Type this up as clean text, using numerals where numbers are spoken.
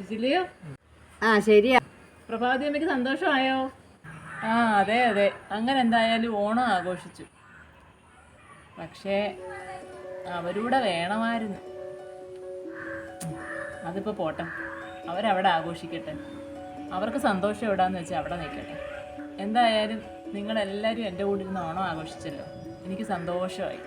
ആഘോഷിച്ചില്ലയോ? ആ ശരിയാ. പ്രഭാതി അമ്മയ്ക്ക് സന്തോഷമായോ? ആ അതെ അതെ, അങ്ങനെ എന്തായാലും ഓണം ആഘോഷിച്ചു. പക്ഷേ അവരൂടെ വേണമായിരുന്നു. അതിപ്പോൾ പോട്ടെ, അവരവിടെ ആഘോഷിക്കട്ടെ. അവർക്ക് സന്തോഷം എവിടാന്ന് വെച്ചാൽ അവിടെ നിൽക്കട്ടെ. എന്തായാലും നിങ്ങളെല്ലാവരും എൻ്റെ കൂടെ ഇരുന്ന് ഓണം ആഘോഷിച്ചല്ലോ, എനിക്ക് സന്തോഷമായി.